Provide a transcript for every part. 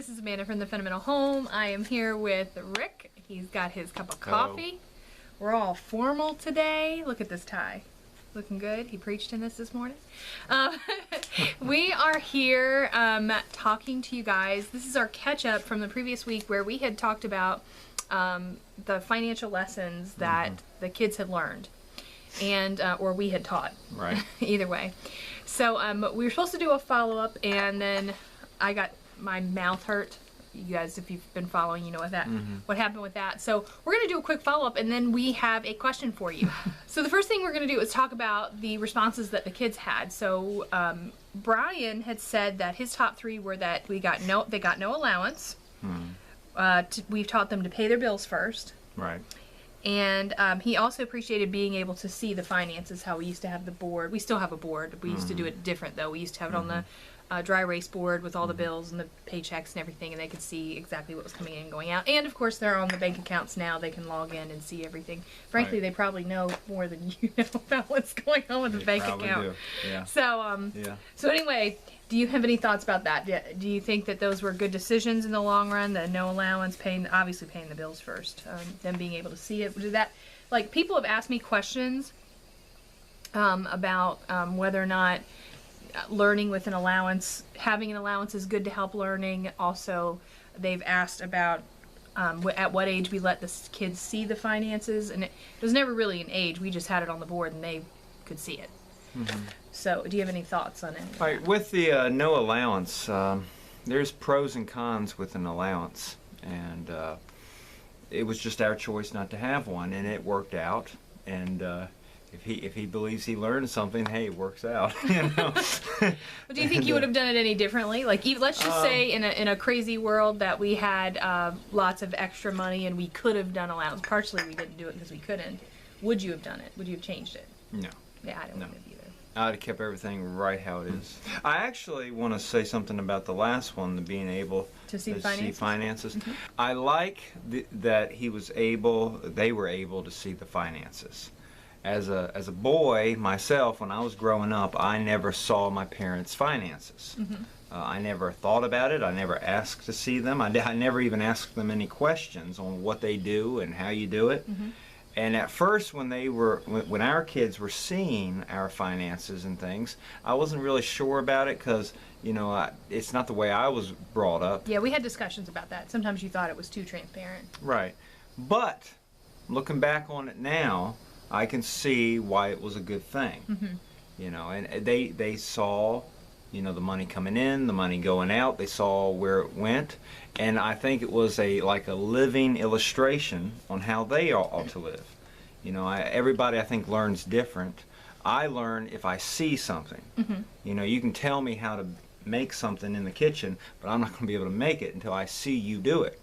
this is Amanda from the Fundamental Home. I am here with Rick. He's got his cup of coffee. Hello. We're all formal today. Look at this tie. Looking good. He preached in this morning. We are here talking to you guys. This is our catch-up from the previous week where we had talked about the financial lessons that the kids had learned, and or we had taught. Right. Either way. So we were supposed to do a follow-up, and then I got my mouth hurt. You guys, if you've been following, you know what happened with that. So we're going to do a quick follow-up, and then we have a question for you. So the first thing we're going to do is talk about the responses that the kids had. So Brian had said that his top three were that they got no allowance. We've taught them to pay their bills first. Right. And he also appreciated being able to see the finances, how we used to have the board. We still have a board. We used to do it different, though. We used to have it on the dry erase board with all the bills and the paychecks and everything, and they could see exactly what was coming in and going out. And, of course, they're on the bank accounts now. They can log in and see everything. Frankly, They probably know more than you know about what's going on with the bank account. Do. Yeah. So anyway, do you have any thoughts about that? Do you think that those were good decisions in the long run? The no allowance, obviously paying the bills first, them being able to see it. Did that, like, people have asked me questions about whether or not learning with an allowance, having an allowance is good to help learning. Also, they've asked about at what age we let the kids see the finances, and it was never really an age. We just had it on the board, and they could see it. So, do you have any thoughts on it? All right, with the no allowance, there's pros and cons with an allowance, and it was just our choice not to have one, and it worked out. And if he believes he learned something, hey, it works out. You know. But do you think you would have done it any differently? Like, let's just say in a crazy world that we had lots of extra money and we could have done allowance. Partially, we didn't do it because we couldn't. Would you have done it? Would you have changed it? No. Yeah, I don't want to either. I'd have kept everything right how it is. I actually want to say something about the last one, the being able to see finances. I like that they were able to see the finances. As a boy myself, when I was growing up, I never saw my parents' finances. I never thought about it. I never asked to see them. I never even asked them any questions on what they do and how you do it. And at first, when our kids were seeing our finances and things, I wasn't really sure about it because, it's not the way I was brought up. Yeah, we had discussions about that. Sometimes you thought it was too transparent. Right. But looking back on it now, I can see why it was a good thing. And they saw, the money coming in, the money going out. They saw where it went. And I think it was like a living illustration on how they ought to live. Everybody, I think, learns different. I learn if I see something. You can tell me how to make something in the kitchen, but I'm not going to be able to make it until I see you do it.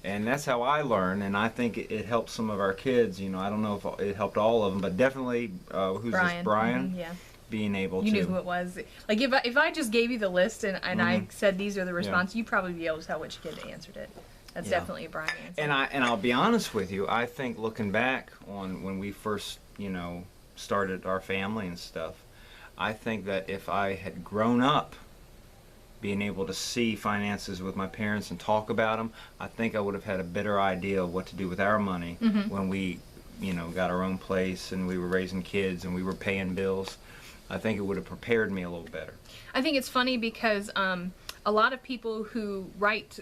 And that's how I learn, and I think it helped some of our kids. I don't know if it helped all of them, but definitely, Brian? Yeah. Being able You knew who it was. Like, if I just gave you the list and I said these are the responses, you'd probably be able to tell which kid answered it. That's definitely a Brian answer. And I'll be honest with you, I think looking back on when we first, started our family and stuff, I think that if I had grown up being able to see finances with my parents and talk about them, I think I would have had a better idea of what to do with our money when we, got our own place and we were raising kids and we were paying bills. I think it would have prepared me a little better. I think it's funny because a lot of people who write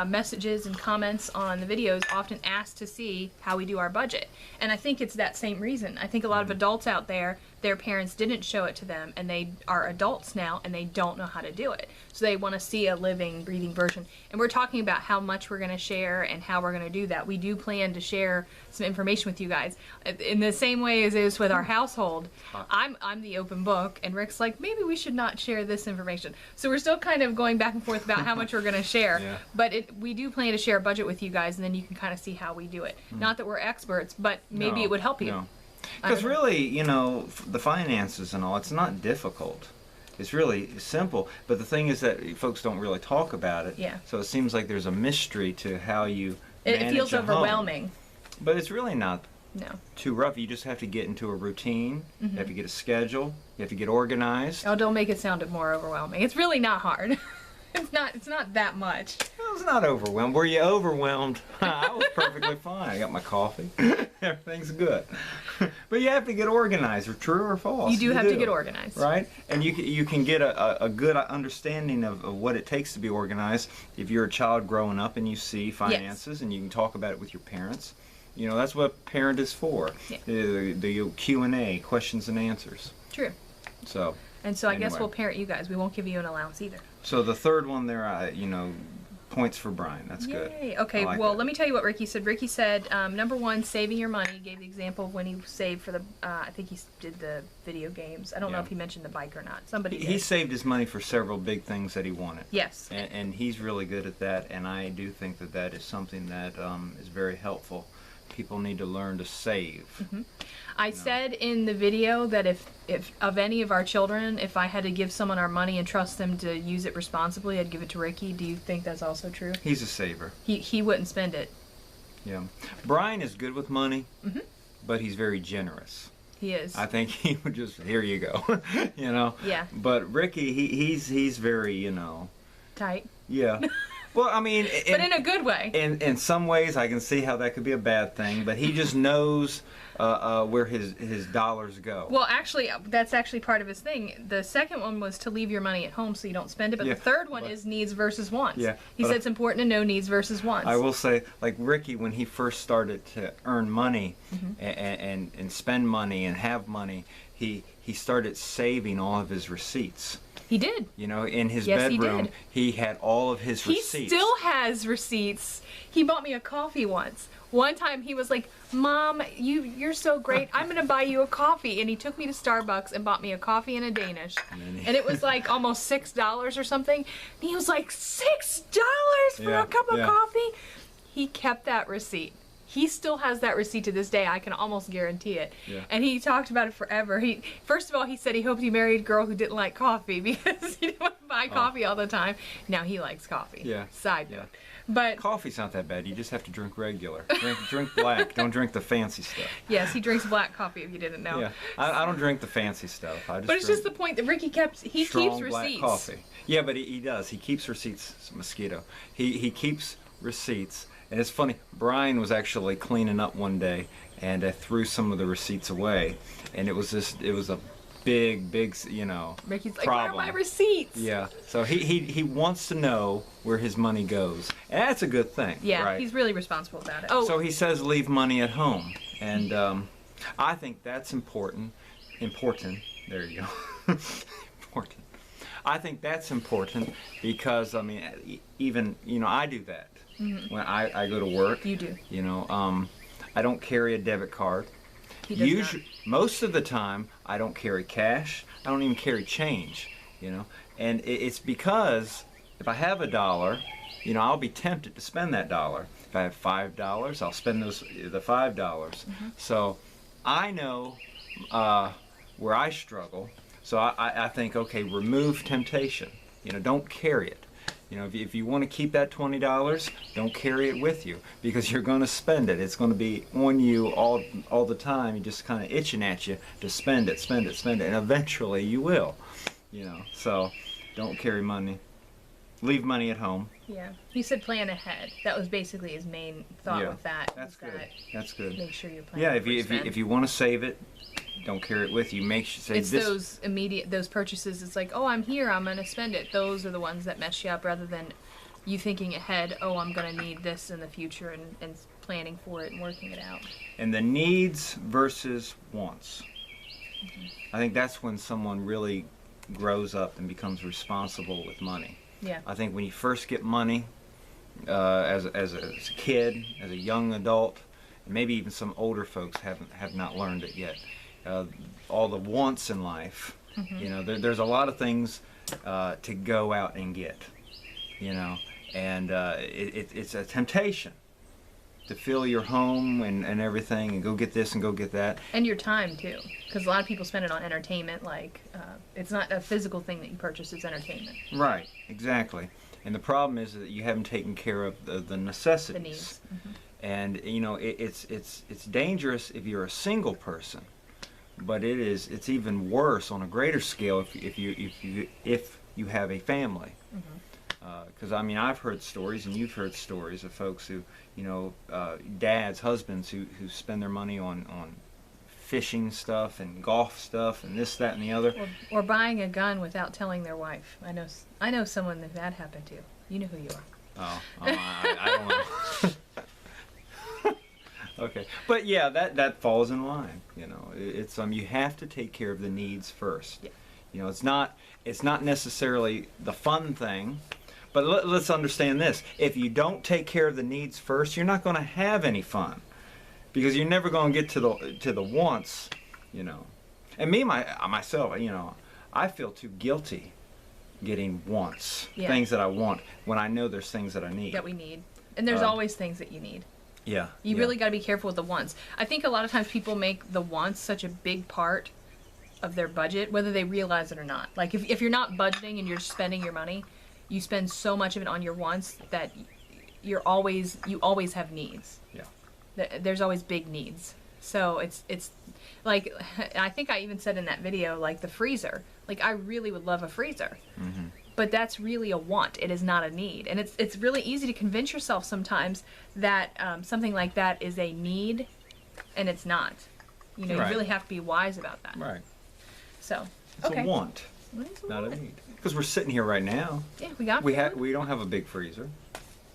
messages and comments on the videos often ask to see how we do our budget. And I think it's that same reason. I think a lot of adults out there, their parents didn't show it to them, and they are adults now and they don't know how to do it. So they want to see a living, breathing version. And we're talking about how much we're going to share and how we're going to do that. We do plan to share some information with you guys. In the same way as is with our household, I'm the open book, and Rick's like, maybe we should not share this information. So we're still kind of going back and forth about how much we're going to share. But we do plan to share a budget with you guys, and then you can kind of see how we do it. Not that we're experts, but maybe it would help you. Because really, the finances and all, it's not difficult. It's really simple. But the thing is that folks don't really talk about it. Yeah. So it seems like there's a mystery to how you manage it feels overwhelming. Home. But it's really not No. Too rough. You just have to get into a routine. You have to get a schedule. You have to get organized. Oh, don't make it sound more overwhelming. It's really not hard. It's not that much. Well, was not overwhelmed. Were you overwhelmed? I was perfectly fine. I got my coffee. Everything's good. But you have to get organized, or true or false. You do have to get organized. Right? And you can get a good understanding of what it takes to be organized if you're a child growing up and you see finances, and you can talk about it with your parents. You know, that's what parent is for. Yeah. The Q&A, questions and answers. True. So. And so I guess anyway. we'll parent you guys. We won't give you an allowance either. So the third one there, you know, points for Brian. That's good. Yay. Okay, I like well, that. let me tell you what Ricky said. Ricky said, number one, saving your money. He gave the example of when he saved for the, I think he did the video games. I don't know Yeah. if he mentioned the bike or not. Somebody He did. saved his money for several big things that he wanted. Yes. And he's really good at that, and I do think that that is something that is very helpful. People need to learn to save. Mm-hmm. I said in the video that if of any of our children, if I had to give someone our money and trust them to use it responsibly, I'd give it to Ricky. Do you think that's also true? He's a saver. He wouldn't spend it. Yeah. Brian is good with money, Mm-hmm. but he's very generous. He is. I think he would just, here you go, you know? Yeah. But Ricky, he's very, you know, Tight. yeah. Well, I mean, But in a good way. in some ways, I can see how that could be a bad thing, but he just knows where his dollars go. Well, actually, that's actually part of his thing. The second one was to leave your money at home so you don't spend it, but Yeah, the third one but- is needs versus wants. Yeah, He but said it's important to know needs versus wants. I will say, like Ricky, when he first started to earn money Mm-hmm. and spend money and have money, he started saving all of his receipts. He did. You know, in his Yes, he bedroom, did. he had all of his He receipts. still has receipts. He bought me a coffee once. One time he was like, "Mom, you're so great. I'm gonna buy you a coffee." And he took me to Starbucks and bought me a coffee and a Danish. And it was like almost $6 or something. And he was like, $6 for Yeah, a cup of yeah. coffee? He kept that receipt. He still has that receipt to this day. I can almost guarantee it. Yeah. And he talked about it forever. First of all, he said he hoped he married a girl who didn't like coffee because he didn't want to buy coffee all the time. Now he likes coffee. Yeah. Side Yeah. note. But Coffee's not that bad. You just have to drink regular. Drink black. Don't drink the fancy stuff. yes, he drinks black coffee if you didn't know. Yeah, I don't drink the fancy stuff. I just But it's drink just the point that Ricky keeps strong receipts. black coffee. Yeah, but he does. He keeps receipts. It's a mosquito. He keeps receipts. And it's funny, Brian was actually cleaning up one day and threw some of the receipts away. And it was a big, you know, Ricky's like, problem. "Where are my receipts?" Yeah, so he wants to know where his money goes. And that's a good thing, Yeah, right? he's really responsible about it. Oh, So he says leave money at home. And I think that's important. There you go. Important. I think that's important because, I mean, even, you know, I do that. When I go to work, you do. you know, I don't carry a debit card. He does not. Most of the time, I don't carry cash. I don't even carry change, you know. And it's because if I have $1, you know, I'll be tempted to spend that dollar. If I have $5, I'll spend the $5. So I know where I struggle. So I think, okay, remove temptation. You know, don't carry it. You know, if you want to keep that $20, don't carry it with you because you're going to spend it. It's going to be on you all the time. You're just kind of itching at you to spend it, and eventually you will. You know, so don't carry money. Leave money at home. Yeah. He said plan ahead. That was basically his main thought Yeah, with that. That's was good. that That's good. Make sure you're planning. Yeah, before spend. if you want to save it, don't carry it with you. Make sure say It's this. those purchases. It's like, oh, I'm here, I'm gonna spend it. Those are the ones that mess you up, rather than you thinking ahead. Oh, I'm gonna need this in the future, and planning for it and working it out. And the needs versus wants. I think that's when someone really grows up and becomes responsible with money. Yeah. I think when you first get money, as a kid, as a young adult, and maybe even some older folks have not learned it yet. All the wants in life, you know, there's a lot of things to go out and get, you know, and it's a temptation to fill your home and everything and go get this and go get that. And your time too, because a lot of people spend it on entertainment. Like, it's not a physical thing that you purchase; it's entertainment. Right, exactly. And the problem is that you haven't taken care of the necessities. The needs. And you know, it's dangerous if you're a single person, but it's even worse on a greater scale if you have a family. Because I mean, I've heard stories, and you've heard stories of folks who, dads, husbands who spend their money on fishing stuff and golf stuff and this, that, and the other. Or buying a gun without telling their wife. I know someone that happened to. You know who you are. Oh, I don't know. Okay, but yeah, that falls in line. It's you have to take care of the needs first. Yeah. It's not necessarily the fun thing, but let's understand this: if you don't take care of the needs first, you're not going to have any fun, because you're never going to get to the wants. And myself, I feel too guilty getting wants, things that I want, when I know there's things that I need. That we need. And there's always things that you need. Yeah. You really got to be careful with the wants. I think a lot of times people make the wants such a big part of their budget, whether they realize it or not. Like if you're not budgeting and you're spending your money, you spend so much of it on your wants that you always have needs. Yeah. There's always big needs. So it's like, I think I even said in that video, like the freezer. Like, I really would love a freezer. Mm-hmm. But that's really a want. It is not a need. And it's really easy to convince yourself sometimes that something like that is a need, and it's not. You really have to be wise about that. Right. So, it's a want, not a need. Because we're sitting here right now. Yeah, we don't have a big freezer.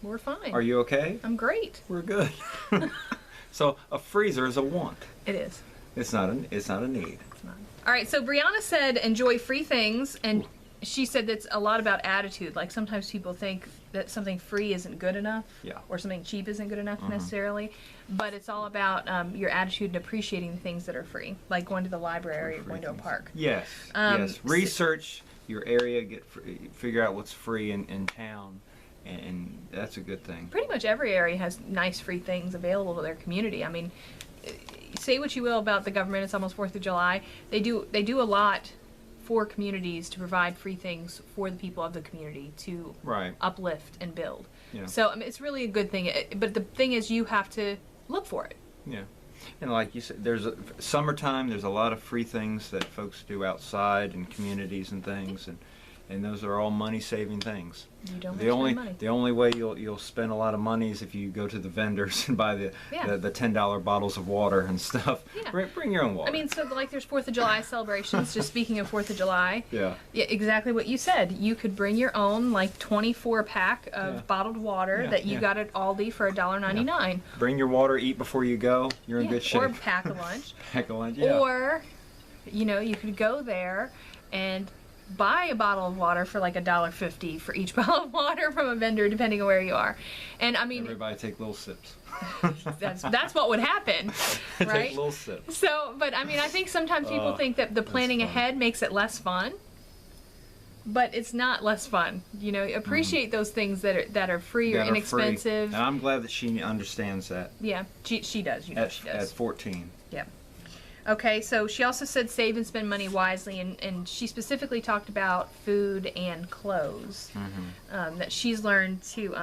We're fine. Are you okay? I'm great. We're good. So a freezer is a want. It is. It's not a need. It's not. All right, so Brianna said enjoy free things, and she said that's a lot about attitude. Like, sometimes people think that something free isn't good enough, or something cheap isn't good enough necessarily, but it's all about your attitude and appreciating the things that are free, like going to the library or going to a park. Yes, yes. Research your area, figure out what's free in town, and that's a good thing. Pretty much every area has nice free things available to their community. I mean, say what you will about the government, it's almost 4th of July. They do a lot for communities to provide free things for the people of the community to uplift and build. Yeah. So I mean, it's really a good thing. But the thing is, you have to look for it. Yeah. And like you said, summertime, there's a lot of free things that folks do outside in communities and things, and those are all money-saving things. You don't spend money. The only way you'll spend a lot of money is if you go to the vendors and buy the $10 bottles of water and stuff. Yeah. Bring your own water. I mean, so like there's 4th of July celebrations. Just speaking of 4th of July. Yeah. Yeah, exactly what you said. You could bring your own like 24-pack of bottled water that you got at Aldi for $1.99. Yeah. Bring your water. Eat before you go. You're in good shape. Or pack a lunch. Pack a lunch. Yeah. Or, you could go there and buy a bottle of water for like $1.50 for each bottle of water from a vendor, depending on where you are. And I mean, everybody take little sips. that's what would happen, right? Take little sips. So, but I mean, I think sometimes people think that the planning ahead makes it less fun, but it's not less fun. Appreciate those things that are free or inexpensive. And I'm glad that she understands that. Yeah, she does. She does. At 14. Yeah. Okay, so she also said save and spend money wisely, and she specifically talked about food and clothes. Mm-hmm. That she's learned to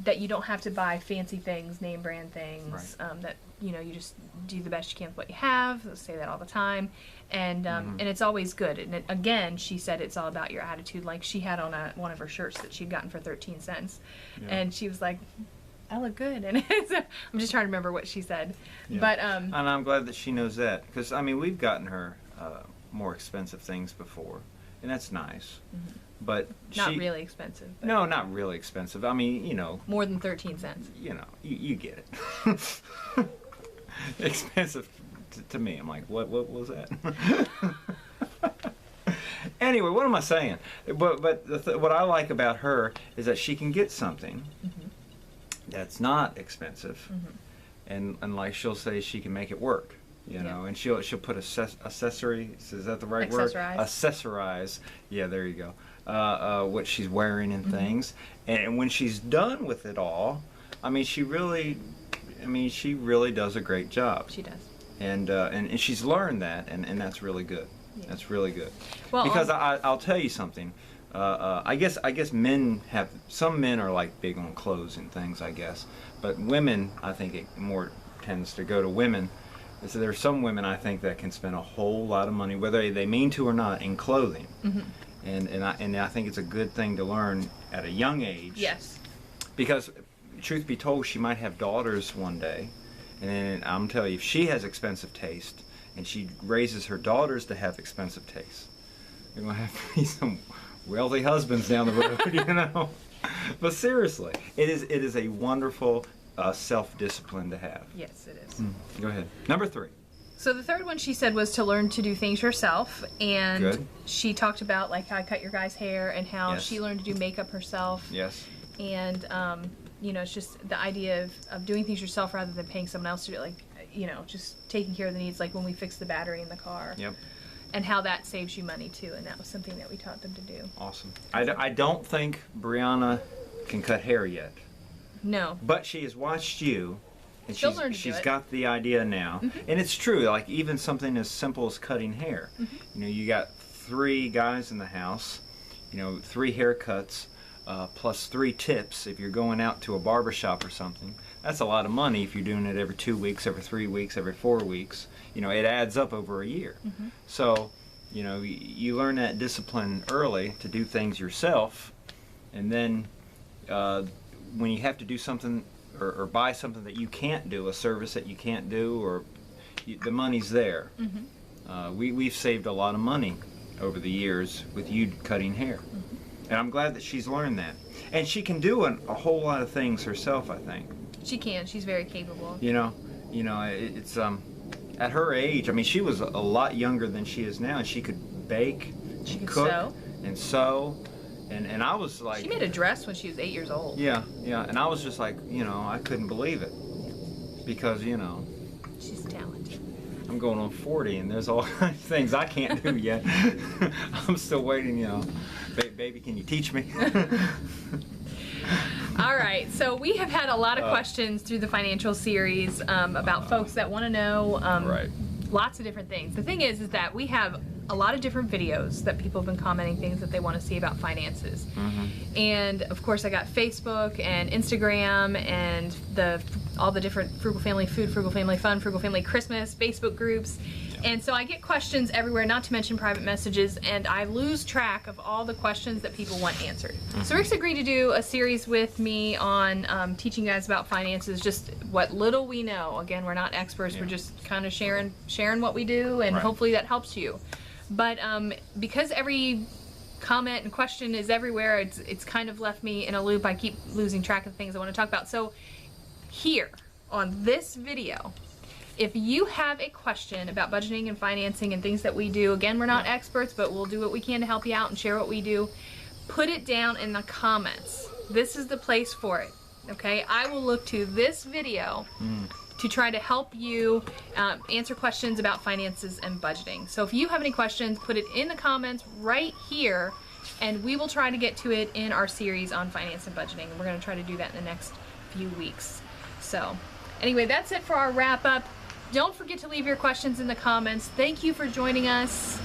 that you don't have to buy fancy things, name brand things. Right. That you just do the best you can with what you have. I say that all the time, and and it's always good. And again, she said it's all about your attitude. Like she had on one of her shirts that she'd gotten for 13 cents, and she was like, I look good, and I'm just trying to remember what she said, but and I'm glad that she knows that, because I mean we've gotten her more expensive things before, and that's nice, but not really expensive. But no, not really expensive. I mean, more than 13 cents. You get it. Expensive to me. I'm like, what was that? Anyway, what am I saying? But what I like about her is that she can get something. That's not expensive, and like she'll say she can make it work, and she'll put accessories. Is that the right word? Accessorize. Yeah, there you go. What she's wearing and things, and when she's done with it all, I mean, she really does a great job. She does. And she's learned that, and that's really good. Yeah. That's really good. Well, because I'll tell you something. I guess some men are like big on clothes and things, I guess, but women, I think it more tends to go to women. So there's some women I think that can spend a whole lot of money, whether they mean to or not, in clothing, and I think it's a good thing to learn at a young age. Yes. Because, truth be told, she might have daughters one day, and then I'm telling you, if she has expensive taste, and she raises her daughters to have expensive taste, they're going to have to be some wealthy husbands down the road, you know. But seriously, it is a wonderful self-discipline to have. Yes, it is. Go ahead. Number 3. So the third one she said was to learn to do things yourself, and Good. she talked about like how I cut your guys' hair and how Yes. she learned to do makeup herself. Yes. And you know, it's just the idea of doing things yourself rather than paying someone else to do it, like, you know, just taking care of the needs, like when we fix the battery in the car. Yep. And how that saves you money too, and that was something that we taught them to do. Awesome. I don't think Brianna can cut hair yet, No. but she has watched you, and She'll learn to do she's it. got the idea now. And it's true, like even something as simple as cutting hair. You know, you got 3 guys in the house, you know, 3 haircuts, plus 3 tips if you're going out to a barber shop or something. That's a lot of money if you're doing it every 2 weeks, every 3 weeks, every 4 weeks. You know, it adds up over a year. So, you know, you learn that discipline early to do things yourself, and then when you have to do something or buy something that you can't do, a service that you can't do, or the money's there. We've saved a lot of money over the years with you cutting hair. And I'm glad that she's learned that. And she can do a whole lot of things herself, I think. She can. She's very capable. You know, it's at her age, I mean, she was a lot younger than she is now, and she could bake, She could cook, sew. and sew. And I was like... She made a dress when she was 8 years old. Yeah, and I was just like, you know, I couldn't believe it. Because, you know, She's talented. I'm going on 40, and there's all kinds of things I can't do yet. I'm still waiting, you know. Baby, can you teach me? All right, so we have had a lot of questions through the financial series about folks that want to know Right. lots of different things. The thing is that we have a lot of different videos that people have been commenting things that they want to see about finances. And of course I got Facebook and Instagram and all the different Frugal Family Food, Frugal Family Fun, Frugal Family Christmas Facebook groups. And so I get questions everywhere, not to mention private messages, and I lose track of all the questions that people want answered. So Rick's agreed to do a series with me on teaching you guys about finances, just what little we know. Again, we're not experts, we're just kind of sharing what we do, and Right. hopefully that helps you. But because every comment and question is everywhere, it's kind of left me in a loop. I keep losing track of things I want to talk about. So here, on this video, if you have a question about budgeting and financing and things that we do, again, we're not experts, but we'll do what we can to help you out and share what we do, put it down in the comments. This is the place for it, okay? I will look to this video to try to help you answer questions about finances and budgeting. So if you have any questions, put it in the comments right here, and we will try to get to it in our series on finance and budgeting. And we're going to try to do that in the next few weeks. So anyway, that's it for our wrap up. Don't forget to leave your questions in the comments. Thank you for joining us,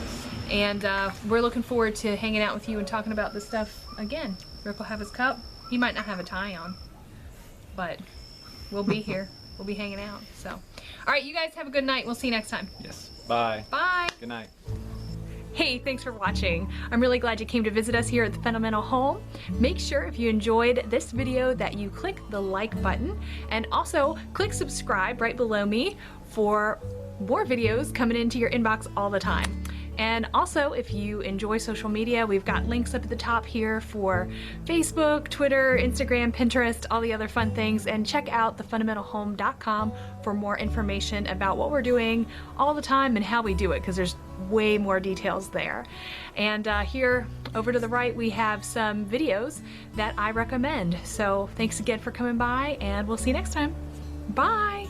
and we're looking forward to hanging out with you and talking about this stuff again. Rick will have his cup. He might not have a tie on, but we'll be here. We'll be hanging out. So, all right, you guys have a good night. We'll see you next time. Yes. Bye. Bye. Good night. Hey, thanks for watching. I'm really glad you came to visit us here at the Fundamental Home. Make sure if you enjoyed this video that you click the like button, and also click subscribe right below me for more videos coming into your inbox all the time. And also, if you enjoy social media, we've got links up at the top here for Facebook, Twitter, Instagram, Pinterest, all the other fun things. And check out thefundamentalhome.com for more information about what we're doing all the time and how we do it, because there's way more details there. And here over to the right, we have some videos that I recommend. So thanks again for coming by, and we'll see you next time. Bye.